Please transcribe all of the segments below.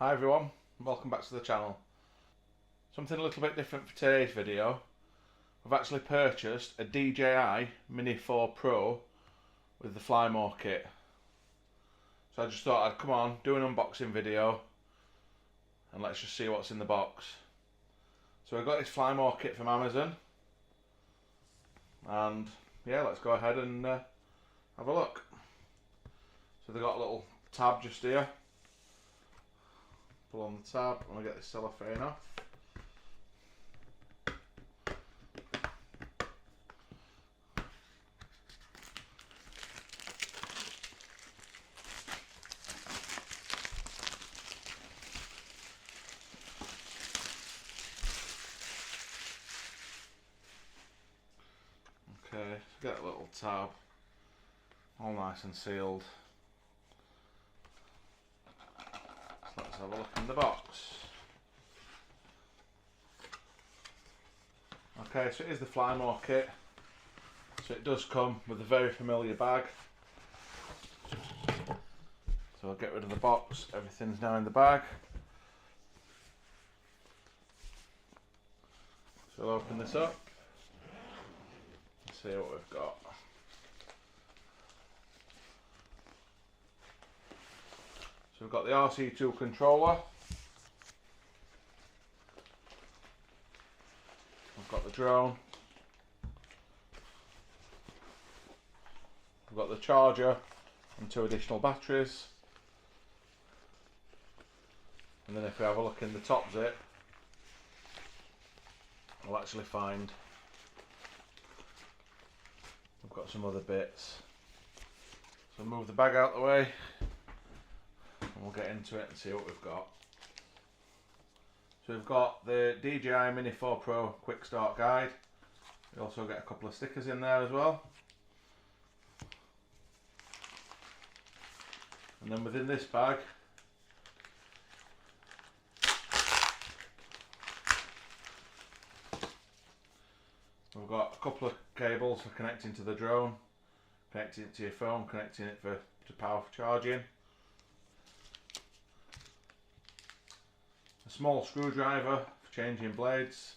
Hi everyone, welcome back to the channel. Something a little bit different for today's video. We've actually purchased a DJI Mini 4 Pro with the fly more kit. So I just thought I'd come on, do an unboxing video and let's just see what's in the box. So I got this fly more kit from Amazon and yeah, let's go ahead and have a look. So they've got a little tab just here. Pull on the tab, I'm going to get this cellophane off. Okay, so get a little tab, all nice and sealed. So let's have a look in the box. Okay, so it is the fly more kit. So it does come with a very familiar bag. So I'll get rid of the box, everything's now in the bag. So I'll open this up and see what we've got. So we've got the RC2 controller. We've got the drone. We've got the charger and 2 additional batteries. And then if we have a look in the top zip, we'll actually find we've got some other bits. So move the bag out of the way and we'll get into it and see what we've got. So we've got the DJI Mini 4 Pro Quick Start Guide. We also get a couple of stickers in there as well. And then within this bag we've got a couple of cables for connecting to the drone, connecting it to your phone, connecting it to power for charging. A small screwdriver for changing blades.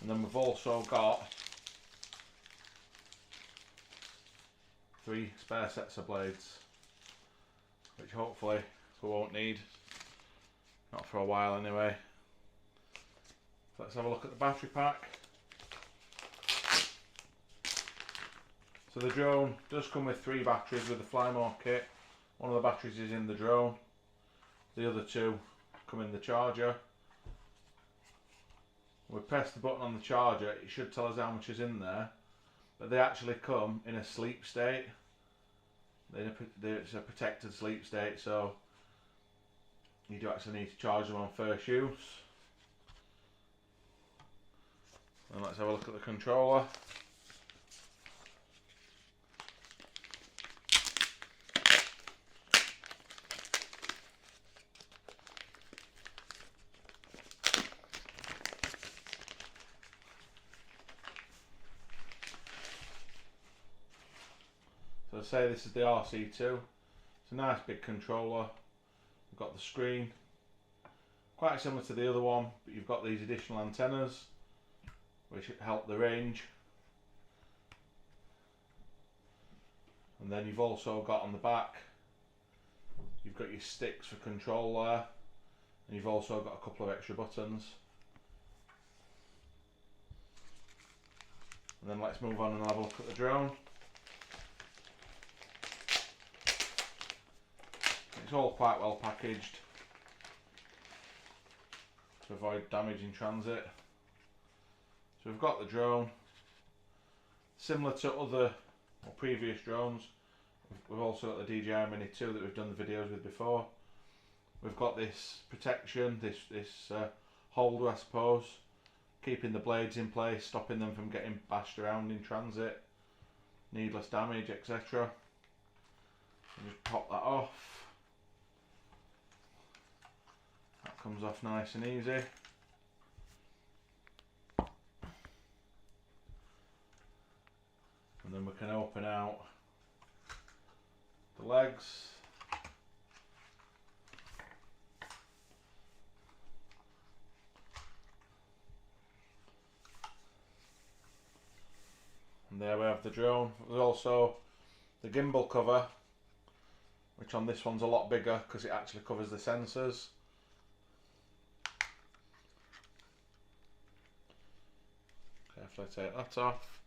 And then we've also got 3 spare sets of blades, which hopefully we won't need, not for a while anyway. So let's have a look at the battery pack. So the drone does come with 3 batteries with the fly more kit. One of the batteries is in the drone, the other 2 come in the charger. When we press the button on the charger, it should tell us how much is in there, but they actually come in a sleep state. It's a protected sleep state, so you do actually need to charge them on first use. And let's have a look at the controller. So I say this is the RC2. It's a nice big controller. We've got the screen, quite similar to the other one, but you've got these additional antennas which help the range. And then you've also got on the back, you've got your sticks for control there, and you've also got a couple of extra buttons. And then let's move on and have a look at the drone. It's all quite well packaged to avoid damage in transit. So we've got the drone, similar to other or previous drones. We've also got the DJI Mini 2 that we've done the videos with before. We've got this protection, this holder I suppose, keeping the blades in place, stopping them from getting bashed around in transit, needless damage, etc. Just pop that off. That comes off nice and easy. And then we can open out the legs. And there we have the drone. There's also the gimbal cover, which on this one's a lot bigger because it actually covers the sensors. Carefully take that off.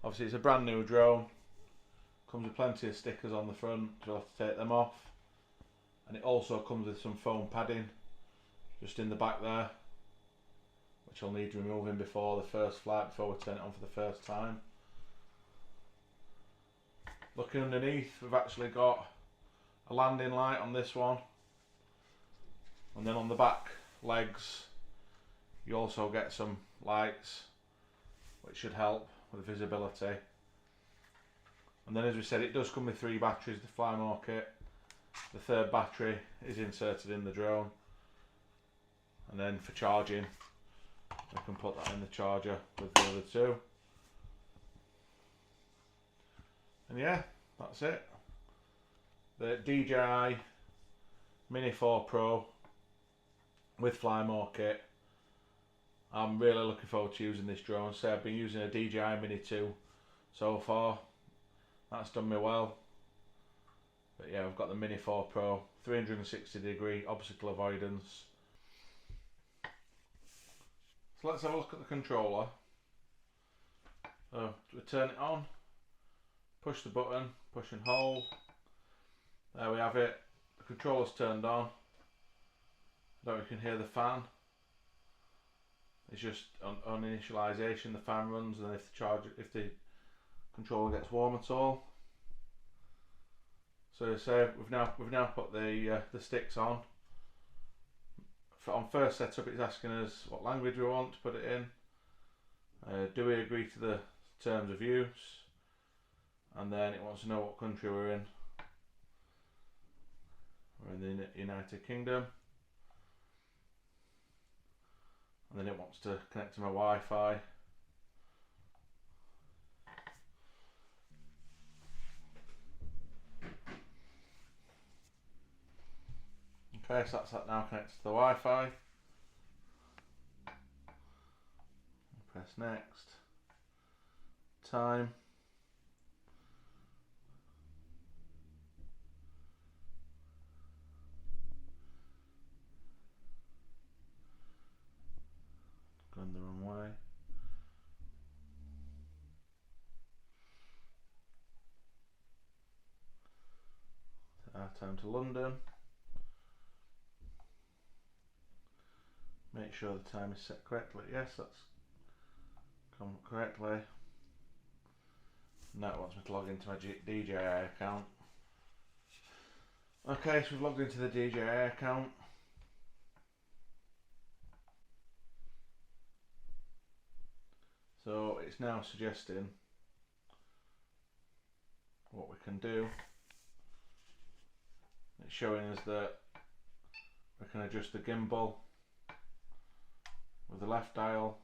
Obviously it's a brand new drone. Comes with plenty of stickers on the front, so you'll have to take them off. And it also comes with some foam padding just in the back there, which I'll need removing before the first flight, before we turn it on for the first time. Looking underneath, we've actually got a landing light on this one, and then on the back legs you also get some lights which should help with visibility. And then, as we said, it does come with 3 batteries, the Fly More kit. The third battery is inserted in the drone, and then for charging we can put that in the charger with the other 2. And yeah, that's it. The DJI Mini 4 Pro with Fly More kit. I'm really looking forward to using this drone. So I've been using a DJI Mini 2 so far. That's done me well. But yeah, I've got the Mini 4 Pro, 360-degree obstacle avoidance. So let's have a look at the controller. So we turn it on, push the button, push and hold. There we have it. The controller's turned on. I don't know if you can hear the fan. It's just on initialization the fan runs, and then if the controller gets warm at all. So we've now put the sticks on. On first setup it's asking us what language we want to put it in. Do we agree to the terms of use? And then it wants to know what country we're in. We're in the United Kingdom. And then it wants to connect to my Wi-Fi. Okay, so that's that now connected to the Wi-Fi. Press next. Time. Going the wrong way. Our time to London. Make sure the time is set correctly. Yes, that's come correctly. Now it wants me to log into my DJI account. Okay, so we've logged into the DJI account. So it's now suggesting what we can do. It's showing us that we can adjust the gimbal with the left dial,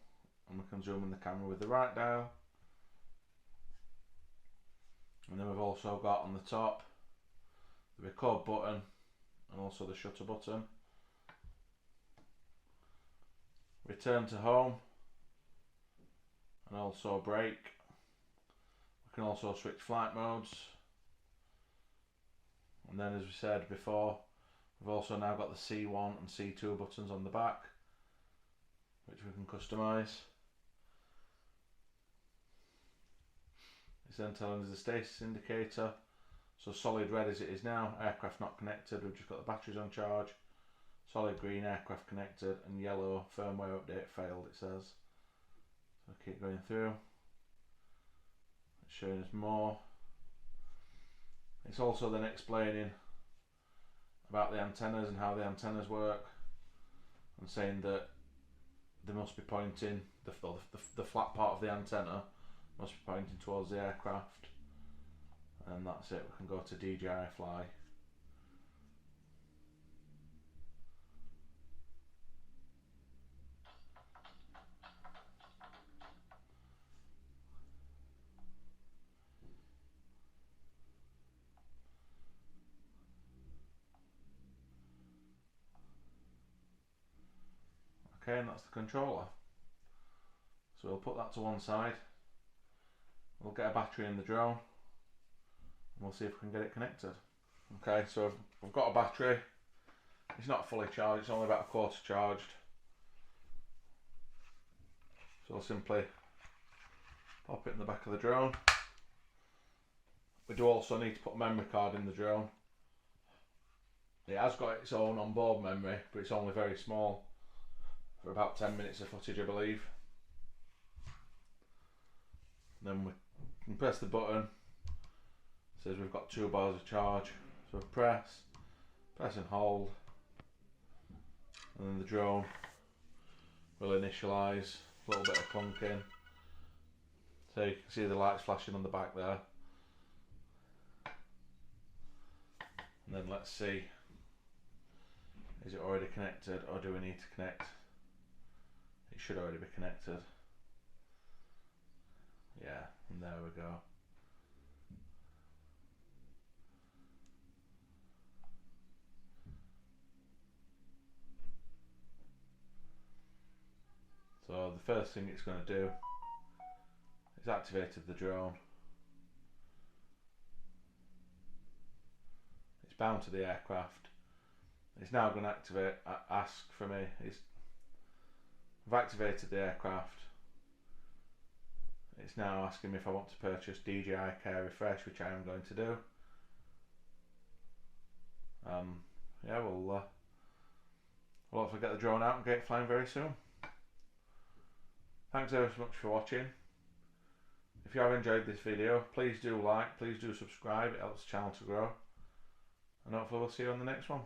and we can zoom in the camera with the right dial. And then we've also got on the top the record button and also the shutter button. Return to home and also brake. We can also switch flight modes. And then, as we said before, we've also now got the C1 and C2 buttons on the back, which we can customise. It's then telling us the status indicator. So solid red as it is now, aircraft not connected, we've just got the batteries on charge. Solid green, aircraft connected, and yellow, firmware update failed, it says. So keep going through. It's showing us more. It's also then explaining about the antennas and how the antennas work, and saying that they must be pointing, the flat part of the antenna must be pointing towards the aircraft. And that's it, we can go to DJI Fly. Okay, and that's the controller. So we'll put that to one side. we'll get a battery in the drone and we'll see if we can get it connected. Okay, so I've got a battery. It's not fully charged, it's only about a quarter charged. So I'll simply pop it in the back of the drone. We do also need to put a memory card in the drone. It has got its own onboard memory, but it's only very small, for about 10 minutes of footage, I believe. And then we can press the button. It says we've got 2 bars of charge. So press and hold, and then the drone will initialise. A little bit of clunking. So you can see the lights flashing on the back there. And then let's see, is it already connected or do we need to connect? It should already be connected. Yeah, and there we go. So the first thing it's going to do is activated the drone. It's bound to the aircraft. It's now going to ask for me. I've activated the aircraft. It's now asking me if I want to purchase DJI Care Refresh, which I am going to do. Yeah, we'll hopefully get the drone out and get it flying very soon. Thanks ever so much for watching. If you have enjoyed this video, please do like, please do subscribe, it helps the channel to grow. And hopefully we'll see you on the next one.